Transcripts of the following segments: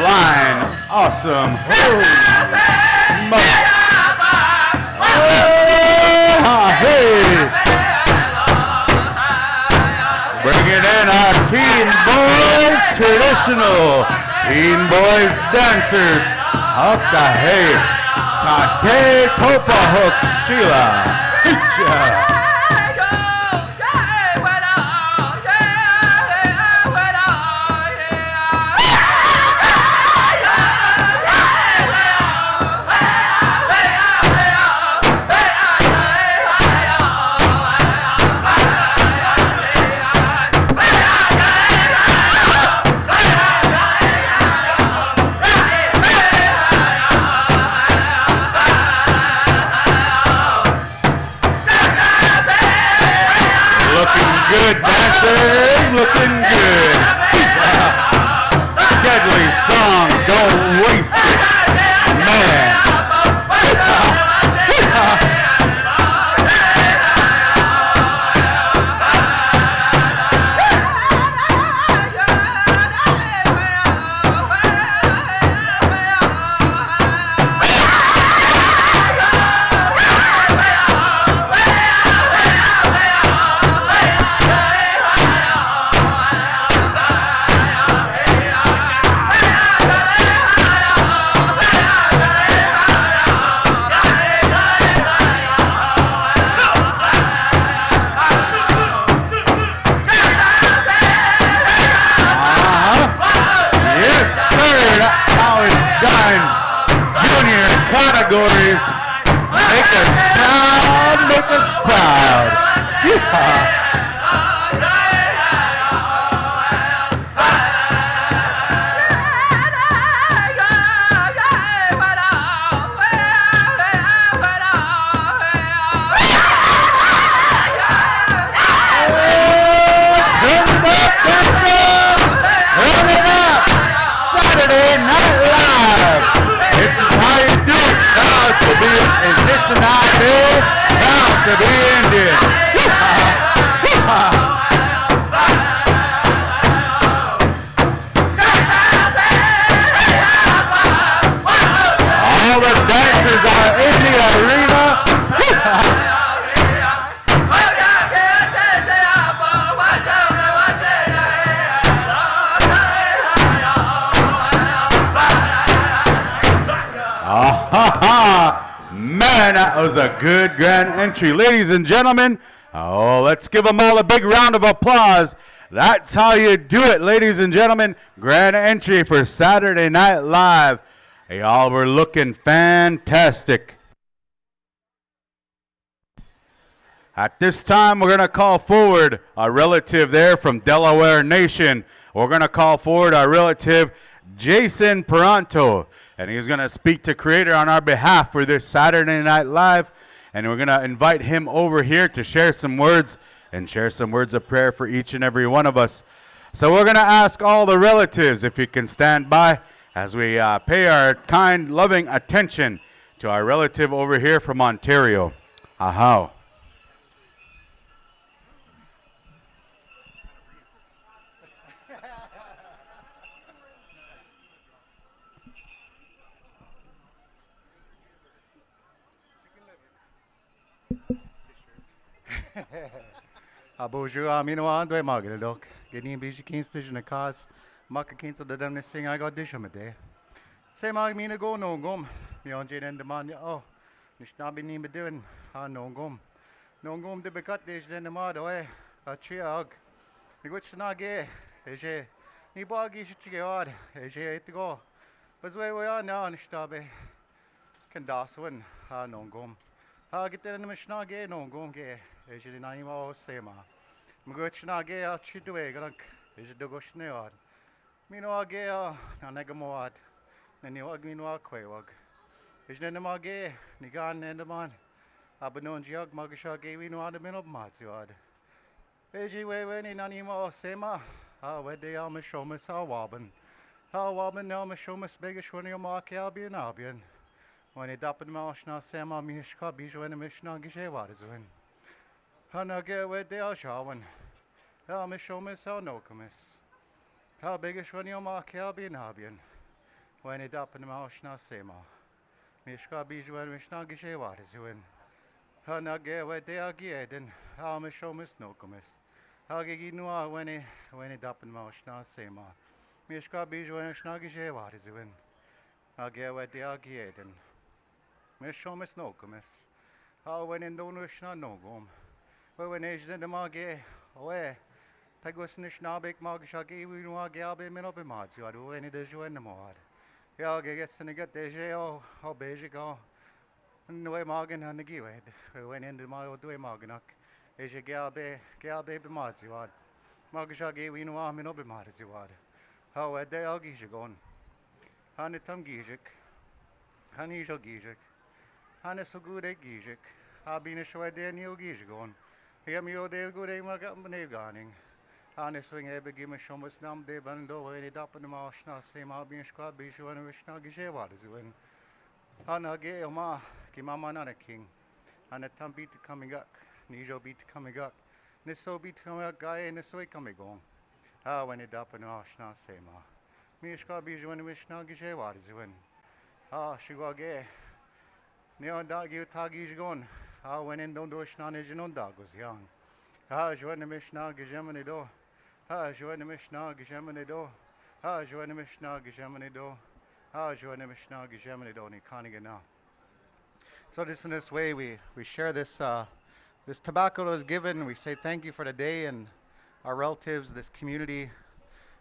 line. Awesome. Hey. Bringing in our Keen Boys traditional. Keen Boys dancers. Hey. Tate Popa Hook Sheila. Good dancers, looking good. Deadly song, don't waste it, man. Categories. Make us proud, make us proud. Yeehaw. Saturday Night Live. This is how you do it. Proud to be ignition out there. Proud to be Indian. All the dancers are in the arena. Man, that was a good grand entry. Ladies and gentlemen, let's give them all a big round of applause. That's how you do it, ladies and gentlemen. Grand entry for Saturday Night Live. Y'all were looking fantastic. At this time, we're going to call forward a relative there from Delaware Nation. We're going to call forward our relative, Jason Peranto. And he's going to speak to Creator on our behalf for this Saturday Night Live. And we're going to invite him over here to share some words and share some words of prayer for each and every one of us. So we're going to ask all the relatives if you can stand by as we pay our kind, loving attention to our relative over here from Ontario. Ahow. Bonjour, amino dwe magel dok. Geni biji kins tish na kas. Mak kins da dem sing I got dish me de. Say mag mina go no gum. Mi on jin and man oh. Nish na bi ni be doing ha no gum. No gum de bekat dish den de ma do e. A chiag. Ni gut na ge. Eje. Ni bagi shi ge od. Eje it go. But we on now nish ta be. Can das win ha no gum. Ha get in the mishna ge no gum ge. Eje na ima o sema. Mguchna ge a chidwe grank. Eje dogoshne od. Mino ge a na negamoad. Ni wag mino a kwewag. Eje na ma ge ni gan en man. Abanon jiag magisha ge we no ad min of matziad. Eje we ni na ima o sema. Ha we de al mishomas ha waben. Ha waben no mishomas bigish when you mark albion albion. When it up in Mashna Sama Mishka Bijo and Mishna Gishewa is win. Hana get with the Alshawan. How Mishomis how no commiss. How big is when you mark Albion Albion. when it up in the mouth, na sema. Mishka bijuan, mishna gishewa, zuin. Hanage, where they are gieden, how me show miss no commiss. Hagigi noa when it up in the mouth, na sema. Mishka bijuan, mishna gishewa, zuin. Hage, where they are gieden. Miss show miss no commiss. How when in don't wish na no gum. But when age then the mage, away. Peguis nishnabik magshagi, we know gabe minopimad, you are doing it as you in the mod. Ja, gets in the get the jail, how basic go. No way Morgan and the giveaway. We went into my old way Morganak. Is your galbe bimad, you are. Magshagi, we know I'm in obimad as you are. How at the algish gone. Honey Tom Gijik. Honey shall Gijik. Honey so good a Gijik. I've been a show at the new Gish gone. Hear me all day good a magamane garning. Honey swing a big gimme show was numb de bando when it up in the marsh now same I'll be in squad be sure and wish now Gishewa is when Hana gay ma Kimama not a king. And a tom beat coming up. Nijo beat coming up. Nisso beat coming up guy and this way coming on. Ah when it up in the marsh now same me squad be sure and wish now Gishewa is when ah she go gay. Neon dog you tag is gone. Ah when in don't do a snan is no dog was young. Ah join the Mishnah Gijamani do. Ah join the Mishnah Gijamani do. Ah join the Mishnah Gijamani do. Ah join the Mishnah Gijamani do. Now. So this in this way we share this this tobacco that was given. We say thank you for the day and our relatives, this community,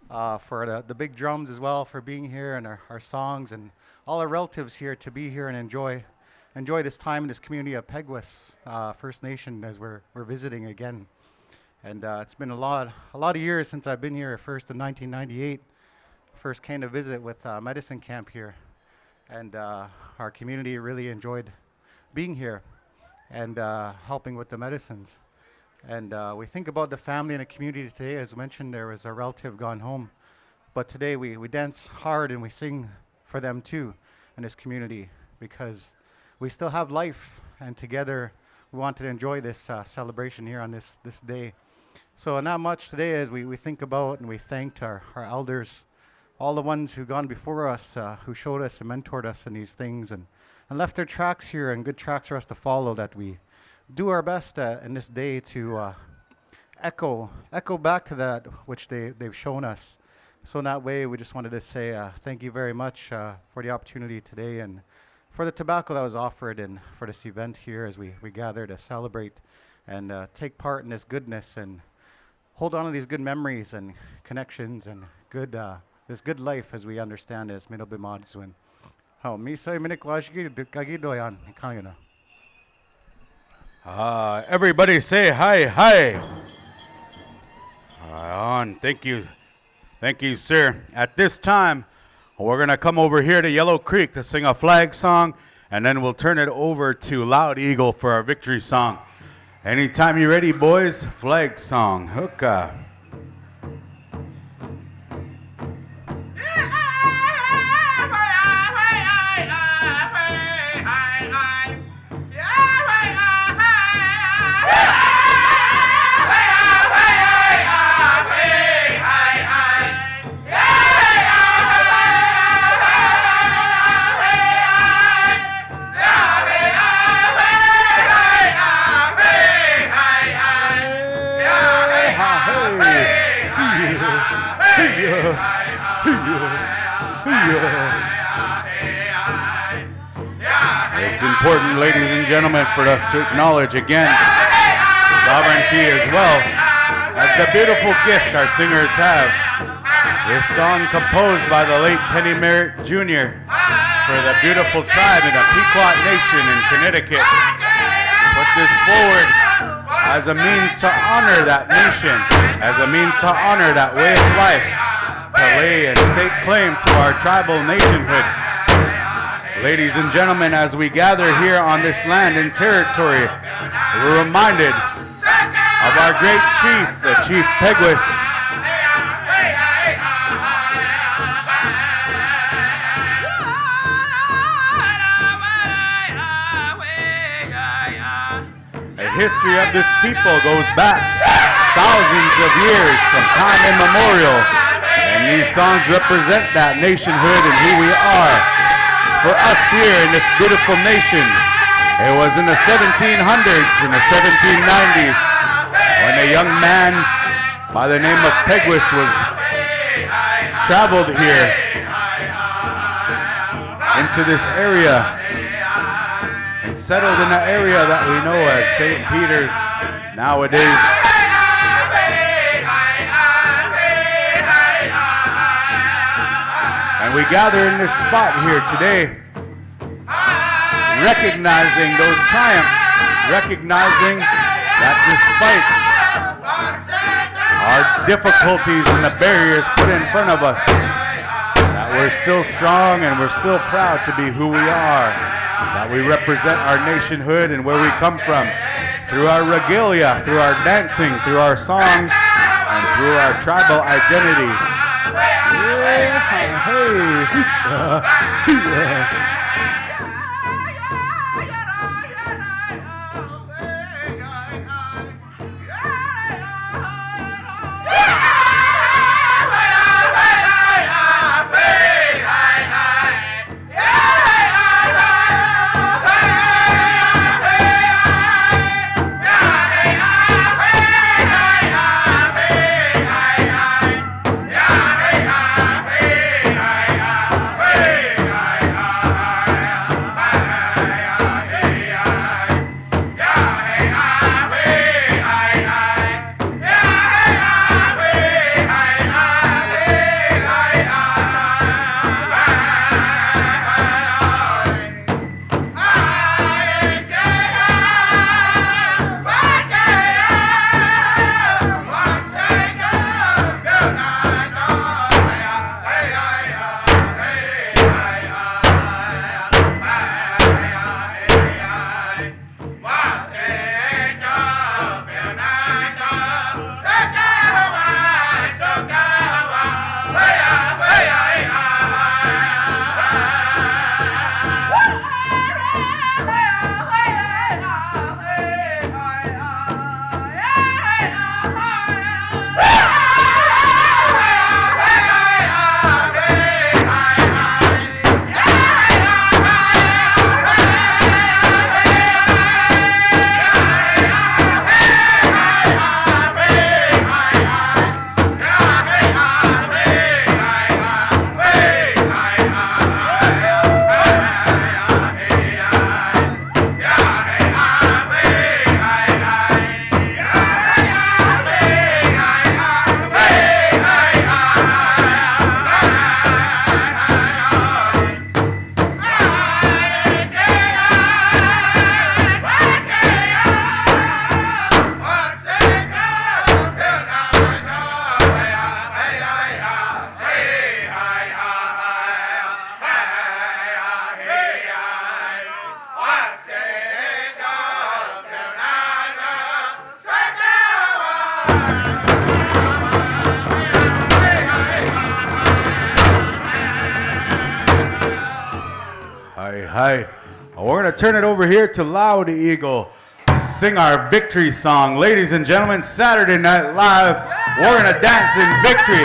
for the big drums as well for being here and our songs and all our relatives here to be here and enjoy this time in this community of Peguis First Nation as we're visiting again. And it's been a lot of years since I've been here. First in 1998, first came to visit with Medicine Camp here, and our community really enjoyed being here and helping with the medicines. And we think about the family and the community today. As mentioned, there was a relative gone home, but today we dance hard and we sing for them too in this community because we still have life, and together we wanted to enjoy this celebration here on this day. So not much today as we think about and we thanked our elders, all the ones who gone before us, who showed us and mentored us in these things and left their tracks here and good tracks for us to follow, that we do our best in this day to echo back to that which they've shown us. So in that way, we just wanted to say thank you very much for the opportunity today and for the tobacco that was offered and for this event here as we gather to celebrate and take part in this goodness and hold on to these good memories and connections and this good life as we understand as Minobimadzwin. How me say minikwashi kagidoyan kanina. Everybody say hi, hi. On. Thank you, sir. At this time, we're going to come over here to Yellow Creek to sing a flag song, and then we'll turn it over to Loud Eagle for our victory song. Anytime you're ready, boys, flag song. Hookah. It's important, ladies and gentlemen, for us to acknowledge again sovereignty as well as the beautiful gift our singers have. This song composed by the late Penny Merritt Jr. for the beautiful tribe in the Pequot Nation in Connecticut. Put this forward as a means to honor that nation, as a means to honor that way of life, to lay and stake claim to our tribal nationhood. Ladies and gentlemen, as we gather here on this land and territory, we're reminded of our great chief, the Chief Peguis. The history of this people goes back thousands of years from time immemorial, and these songs represent that nationhood and who we are. For us here in this beautiful nation, it was in the 1700s, in the 1790s, when a young man by the name of Peguis was traveled here into this area and settled in the area that we know as St. Peter's nowadays. And we gather in this spot here today, recognizing those triumphs, recognizing that despite our difficulties and the barriers put in front of us, that we're still strong and we're still proud to be who we are, that we represent our nationhood and where we come from, through our regalia, through our dancing, through our songs, and through our tribal identity. Yeah, hey. Hi. We're going to turn it over here to Loud Eagle, sing our victory song. Ladies and gentlemen, Saturday Night Live, we're going to dance in victory.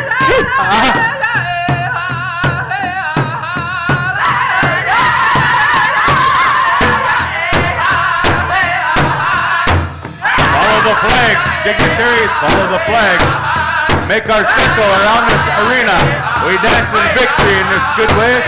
Follow the flags, dignitaries, follow the flags. Make our circle around this arena. We dance in victory in this good way.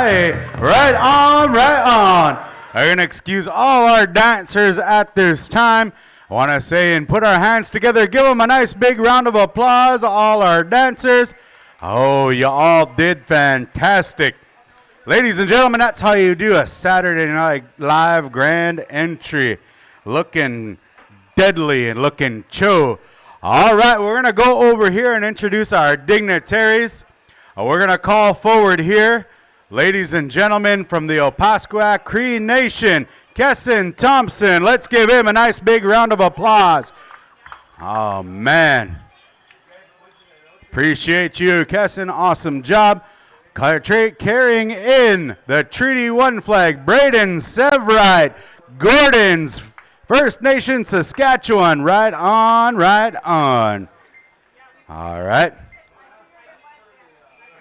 Hey, right on, right on. I'm going to excuse all our dancers at this time. I want to say and put our hands together. Give them a nice big round of applause, all our dancers. Oh, you all did fantastic. Ladies and gentlemen, that's how you do a Saturday Night Live grand entry. Looking deadly and looking cho. All right, we're going to go over here and introduce our dignitaries. We're going to call forward here, ladies and gentlemen, from the Opaskwayak Cree Nation, Kesson Thompson. Let's give him a nice big round of applause. Oh, man. Appreciate you, Kesson. Awesome job. Carrying in the Treaty 1 flag, Braden Severide, Gordon's First Nation, Saskatchewan. Right on, right on. All right.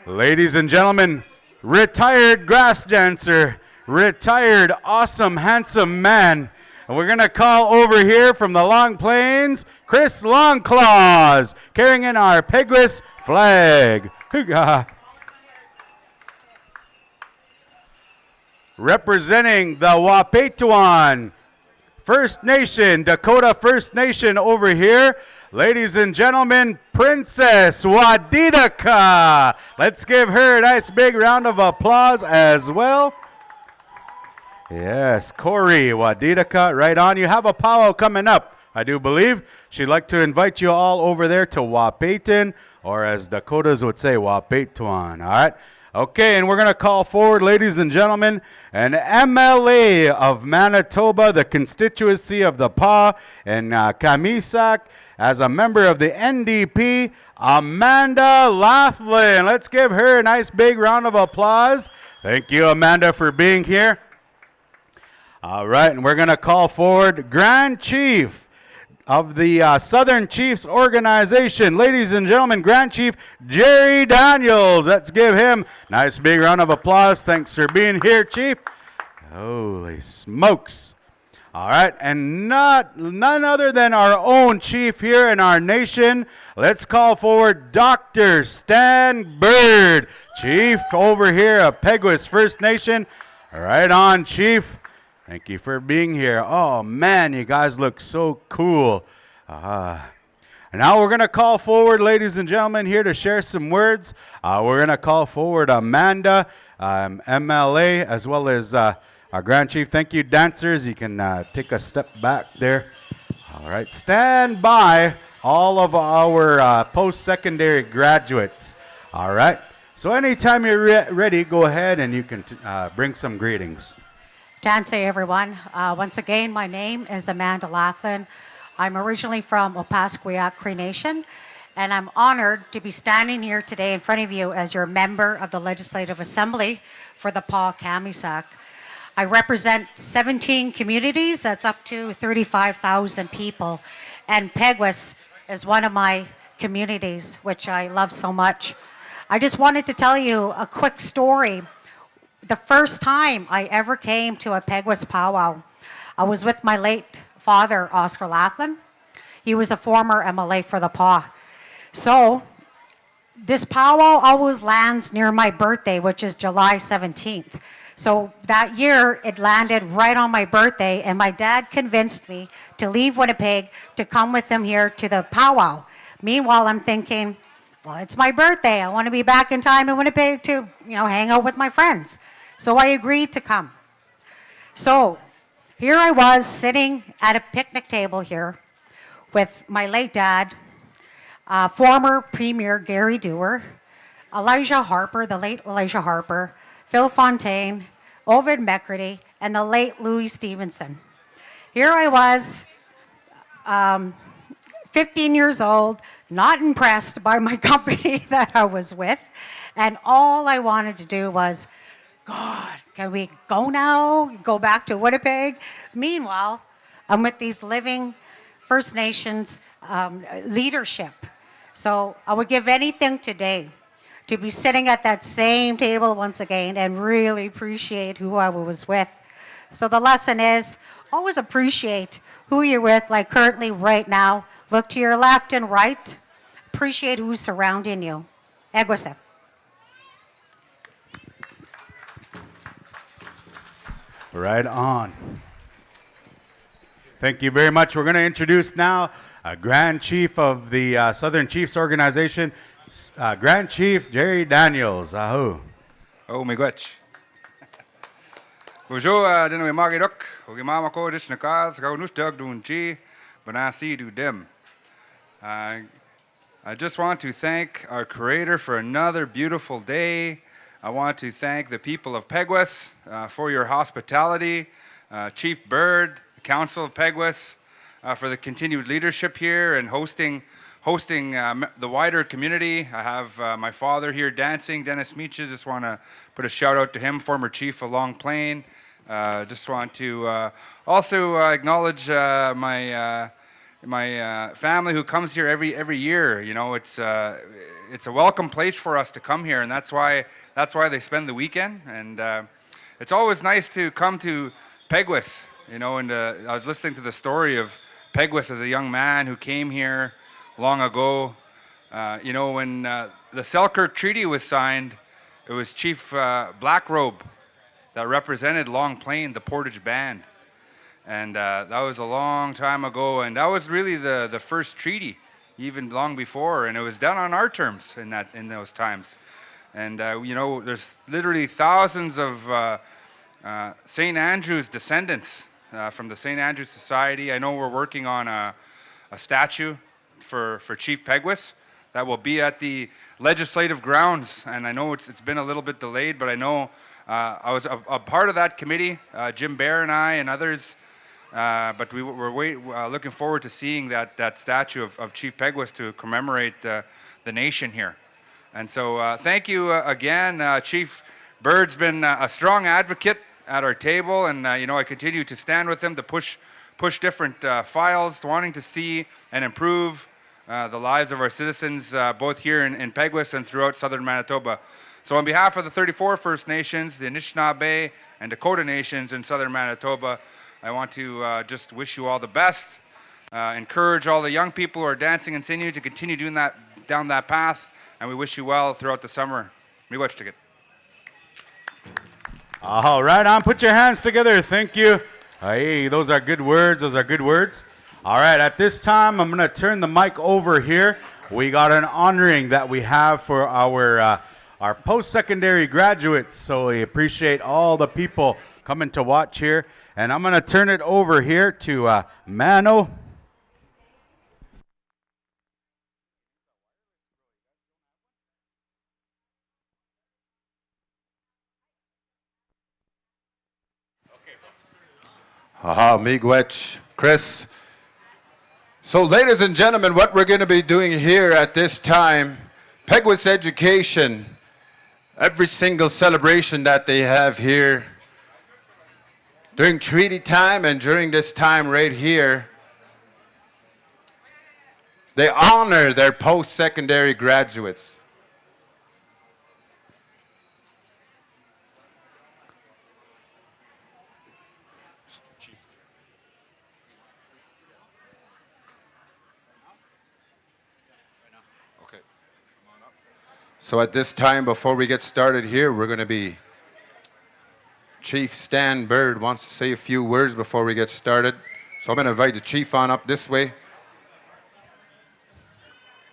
Ladies and gentlemen, retired grass dancer, retired awesome, handsome man. And we're going to call over here from the Long Plains, Chris Longclaws, carrying in our Peguis flag. Hooga. Representing the Wapituan First Nation, Dakota First Nation over here. Ladies and gentlemen, Princess Wadidaka. Let's give her a nice big round of applause as well. Yes, Corey Wadidaka, right on. You have a powwow coming up, I do believe. She'd like to invite you all over there to Wapaitin, or as Dakotas would say, Wapaituan. All right. Okay, and we're going to call forward, ladies and gentlemen, an MLA of Manitoba, the constituency of the PA in Kamisak, as a member of the NDP, Amanda Laughlin. Let's give her a nice big round of applause. Thank you, Amanda, for being here. All right, and we're going to call forward Grand Chief of the Southern Chiefs Organization. Ladies and gentlemen, Grand Chief Jerry Daniels. Let's give him a nice big round of applause. Thanks for being here, Chief. Holy smokes. All right, and none other than our own chief here in our nation. Let's call forward Dr. Stan Bird, Chief over here of Peguis First Nation. Right on, Chief. Thank you for being here. Oh, man, you guys look so cool. And now we're going to call forward, ladies and gentlemen, here to share some words. We're going to call forward Amanda, MLA, as well as our Grand Chief. Thank you, dancers. You can take a step back there. All right. Stand by, all of our post-secondary graduates. All right. So anytime you're ready, go ahead and you can bring some greetings. Tanse, everyone. Once again, my name is Amanda Laughlin. I'm originally from Opaskwayak Cree Nation, and I'm honored to be standing here today in front of you as your member of the Legislative Assembly for the PA Kamisak. I represent 17 communities, that's up to 35,000 people, and Peguis is one of my communities, which I love so much. I just wanted to tell you a quick story. The first time I ever came to a Peguis Pow Wow, I was with my late father, Oscar Laughlin. He was a former MLA for the PA. So this powwow always lands near my birthday, which is July 17th. So that year, it landed right on my birthday, and my dad convinced me to leave Winnipeg to come with him here to the powwow. Meanwhile, I'm thinking, well, it's my birthday. I want to be back in time in Winnipeg to, hang out with my friends. So I agreed to come. So here I was sitting at a picnic table here with my late dad, former Premier Gary Dewar, Elijah Harper, the late Elijah Harper, Phil Fontaine, Ovid McCurdy, and the late Louis Stevenson. Here I was, 15 years old, not impressed by my company that I was with, and all I wanted to do was, God, can we go now? Go back to Winnipeg? Meanwhile, I'm with these living First Nations leadership. So I would give anything today to be sitting at that same table once again and really appreciate who I was with. So the lesson is always appreciate who you're with, like currently right now. Look to your left and right. Appreciate who's surrounding you. Egwese. Right on. Thank you very much. We're going to introduce now a Grand Chief of the Southern Chiefs Organization, Grand Chief Jerry Daniels. Ahu. Oh, miigwech. Bonjour, dino magidok. Ogimama ko dish nakas, go nustag dunchi, banasi du dem. I just want to thank our Creator for another beautiful day. I want to thank the people of Peguis for your hospitality, Chief Bird, the Council of Peguis, for the continued leadership here and hosting the wider community. I have my father here dancing, Dennis Meaches. Just want to put a shout out to him, former chief of Long Plain. Just want to also acknowledge my family who comes here every year. You know, it's a welcome place for us to come here, and that's why they spend the weekend. And it's always nice to come to Peguis. You know, and I was listening to the story of Peguis as a young man who came here long ago. You know, when the Selkirk Treaty was signed, it was Chief Blackrobe that represented Long Plain, the Portage Band. And that was a long time ago, and that was really the first treaty, even long before, and it was done on our terms in those times. And you know, there's literally thousands of St. Andrew's descendants from the St. Andrew's Society. I know we're working on a statue for Chief Peguis that will be at the legislative grounds, and I know it's been a little bit delayed, but I know I was a part of that committee, Jim Bear and I and others. But we're looking forward to seeing that statue of Chief Peguis to commemorate the nation here. And so thank you again. Chief Bird's been a strong advocate at our table, and you know, I continue to stand with him to push different files, wanting to see and improve the lives of our citizens, both here in Peguis and throughout southern Manitoba. So on behalf of the 34 First Nations, the Anishinaabe and Dakota Nations in southern Manitoba, I want to just wish you all the best, encourage all the young people who are dancing and singing to continue doing that down that path, and we wish you well throughout the summer. Miigwech ticket. All right, on. Put your hands together. Thank you. Hey, those are good words. Those are good words. All right, at this time, I'm going to turn the mic over here. We got an honoring that we have for our post-secondary graduates, so we appreciate all the people coming to watch here. And I'm going to turn it over here to Mano. Aha, miigwech, Chris. So ladies and gentlemen, what we're going to be doing here at this time, Peguis Education, every single celebration that they have here, during treaty time and during this time right here, they honor their post-secondary graduates. Okay. So at this time, before we get started here, we're going to be Chief Stan Bird wants to say a few words before we get started. So I'm going to invite the Chief on up this way.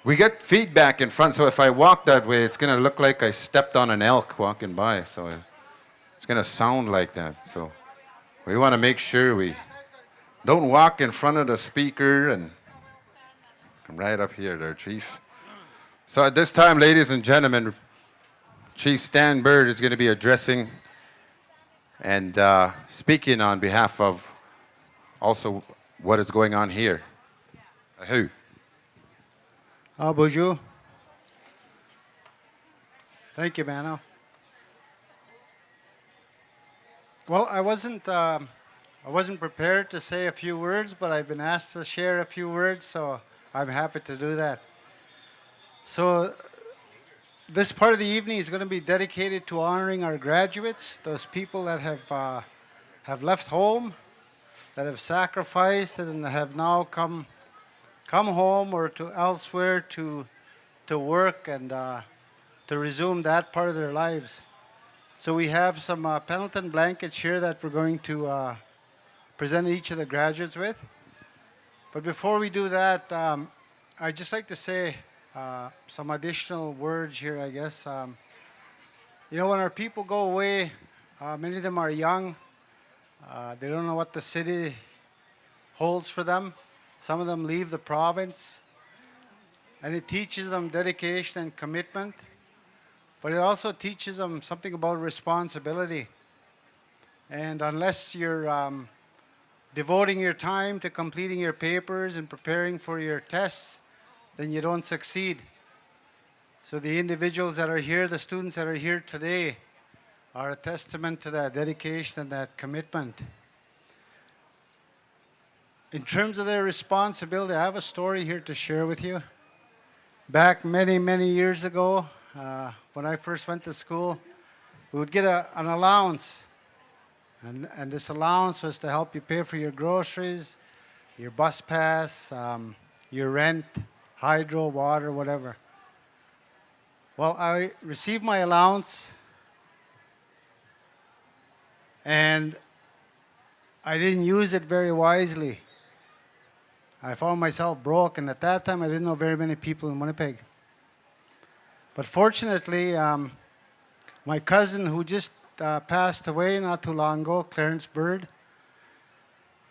We get feedback in front, so if I walk that way, it's going to look like I stepped on an elk walking by. So it's going to sound like that. So we want to make sure we don't walk in front of the speaker and come right up here there, Chief. So at this time, ladies and gentlemen, Chief Stan Bird is going to be addressing and speaking on behalf of also what is going on here. Who? Bonjour. Thank you, Mano. Well, I wasn't prepared to say a few words, but I've been asked to share a few words, so I'm happy to do that. So this part of the evening is going to be dedicated to honoring our graduates, those people that have left home, that have sacrificed, and have now come home or to elsewhere to work and to resume that part of their lives. So we have some Pendleton blankets here that we're going to present each of the graduates with. But before we do that, I'd just like to say some additional words here, I guess. When our people go away, many of them are young. They don't know what the city holds for them. Some of them leave the province, and it teaches them dedication and commitment, but it also teaches them something about responsibility. And unless you're devoting your time to completing your papers and preparing for your tests, then you don't succeed. So the individuals that are here, the students that are here today, are a testament to that dedication and that commitment. In terms of their responsibility, I have a story here to share with you. Back many, many years ago, when I first went to school, we would get an allowance. And this allowance was to help you pay for your groceries, your bus pass, your rent, hydro, water, whatever. Well, I received my allowance, and I didn't use it very wisely. I found myself broke, and at that time I didn't know very many people in Winnipeg. But fortunately, my cousin who just passed away not too long ago, Clarence Bird,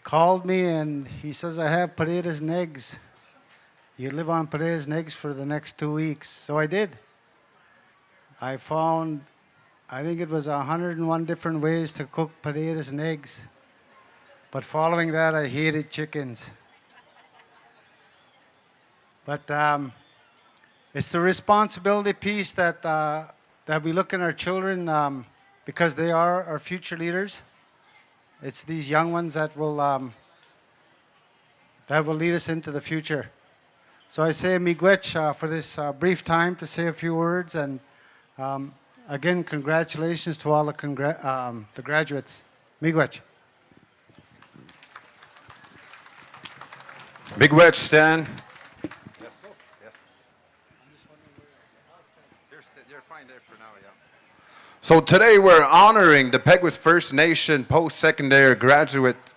called me and he says, I have potatoes and eggs. You live on potatoes and eggs for the next 2 weeks. So I did. I found, I think it was 101 different ways to cook potatoes and eggs. But following that, I hated chickens. But it's the responsibility piece that we look in our children because they are our future leaders. It's these young ones that will lead us into the future. So I say miigwech for this brief time to say a few words, and again, congratulations to all the graduates. Miigwech. Miigwech, Stan. You're fine there for now, yeah. So today we're honoring the Peguis First Nation post-secondary graduates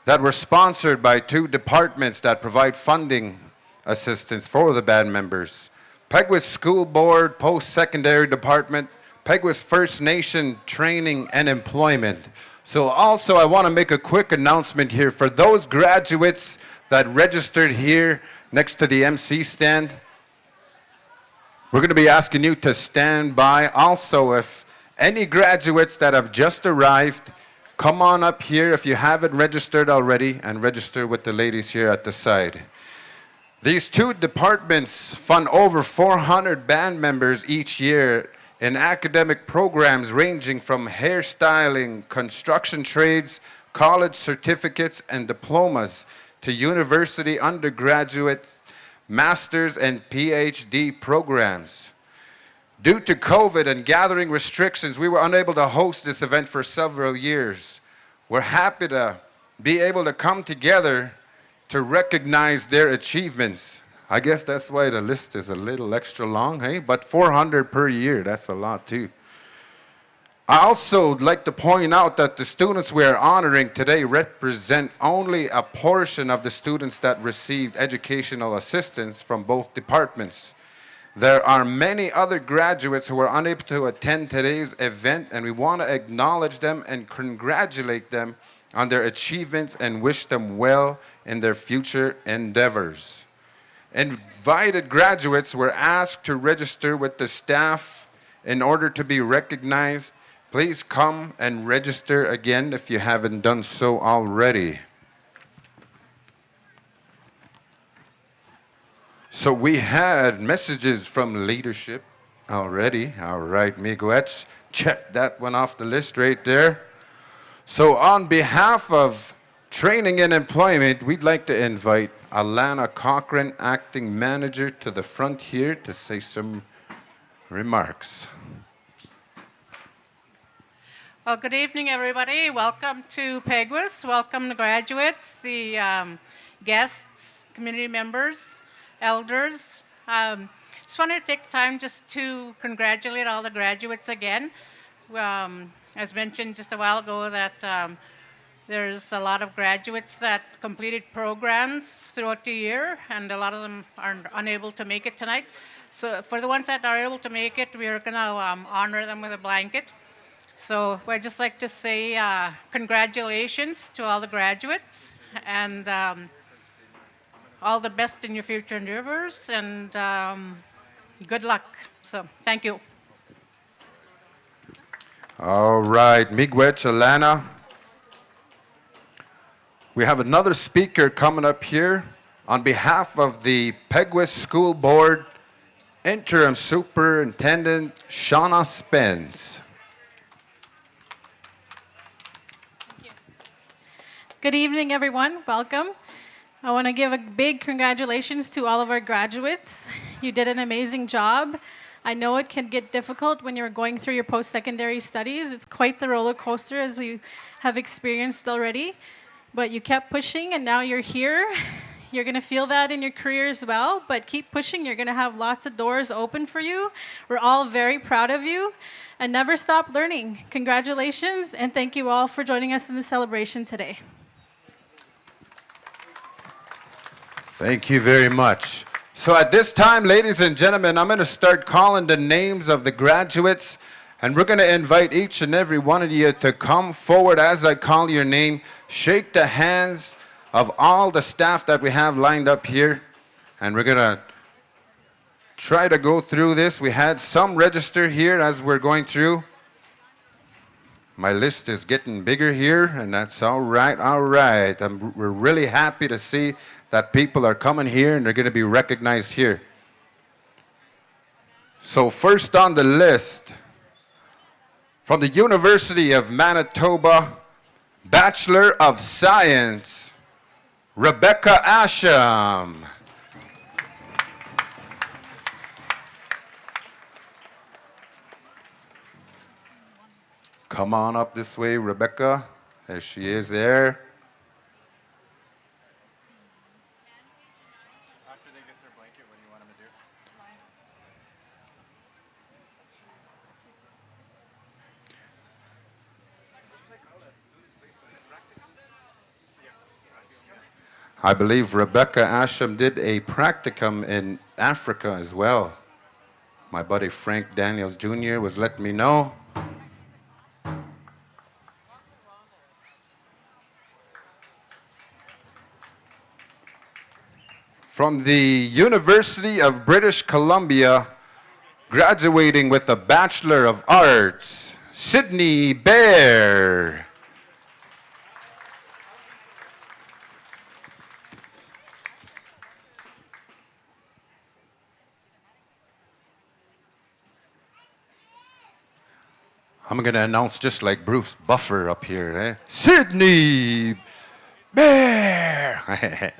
that were sponsored by 2 departments that provide funding assistance for the band members. Peguis School Board Post-Secondary Department, Peguis First Nation Training and Employment. So also I want to make a quick announcement here for those graduates that registered here next to the MC stand. We're going to be asking you to stand by. Also, if any graduates that have just arrived, come on up here if you haven't registered already, and register with the ladies here at the side. These 2 departments fund over 400 band members each year in academic programs ranging from hairstyling, construction trades, college certificates and diplomas, to university undergraduate, master's and PhD programs. Due to COVID and gathering restrictions, we were unable to host this event for several years. We're happy to be able to come together to recognize their achievements. I guess that's why the list is a little extra long, hey? But 400 per year, that's a lot too. I also would like to point out that the students we are honoring today represent only a portion of the students that received educational assistance from both departments. There are many other graduates who were unable to attend today's event, and we want to acknowledge them and congratulate them on their achievements and wish them well in their future endeavors. Invited graduates were asked to register with the staff in order to be recognized. Please come and register again if you haven't done so already. So we had messages from leadership already. All right, Miigwech, check that one off the list right there. So on behalf of Training and Employment, we'd like to invite Alana Cochran, Acting Manager, to the front here to say some remarks. Well, good evening, everybody. Welcome to Peguis. Welcome the graduates, the guests, community members, elders. Just wanted to take time just to congratulate all the graduates again. As mentioned just a while ago, that there's a lot of graduates that completed programs throughout the year, and a lot of them are unable to make it tonight. So for the ones that are able to make it, we are going to honor them with a blanket. So I'd just like to say congratulations to all the graduates, and all the best in your future endeavors, and good luck. So thank you. All right, Miigwech, Alana. We have another speaker coming up here on behalf of the Peguis School Board, Interim Superintendent Shauna Spence. Good evening, everyone. Welcome. I want to give a big congratulations to all of our graduates. You did an amazing job. I know it can get difficult when you're going through your post-secondary studies. It's quite the roller coaster, as we have experienced already. But you kept pushing, and now you're here. You're going to feel that in your career as well, but keep pushing. You're going to have lots of doors open for you. We're all very proud of you, and never stop learning. Congratulations, and thank you all for joining us in the celebration today. Thank you very much. So at this time, ladies and gentlemen, I'm going to start calling the names of the graduates, and we're going to invite each and every one of you to come forward as I call your name. Shake the hands of all the staff that we have lined up here, and we're going to try to go through this. We had some register here as we're going through. My list is getting bigger here, and that's all right, all right. We're really happy to see that people are coming here and they're going to be recognized here. So first on the list, from the University of Manitoba, Bachelor of Science, Rebecca Asham. Come on up this way, Rebecca. There she is there. After they get their blanket, what do you want them to do? I believe Rebecca Asham did a practicum in Africa as well. My buddy Frank Daniels Jr. was letting me know. From the University of British Columbia, graduating with a Bachelor of Arts, Sydney Bear. I'm going to announce just like Bruce Buffer up here, eh? Sydney Bear.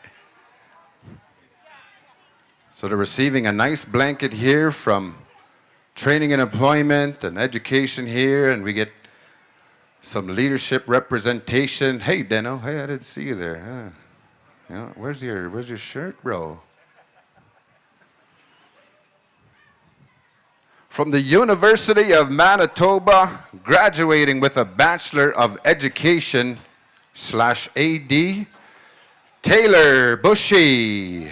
So they're receiving a nice blanket here from Training and Employment and Education here, and we get some leadership representation. Hey, Deno. Hey, I didn't see you there. Huh? Yeah, where's your shirt, bro? From the University of Manitoba, graduating with a Bachelor of Education / AD, Taylor Bushy.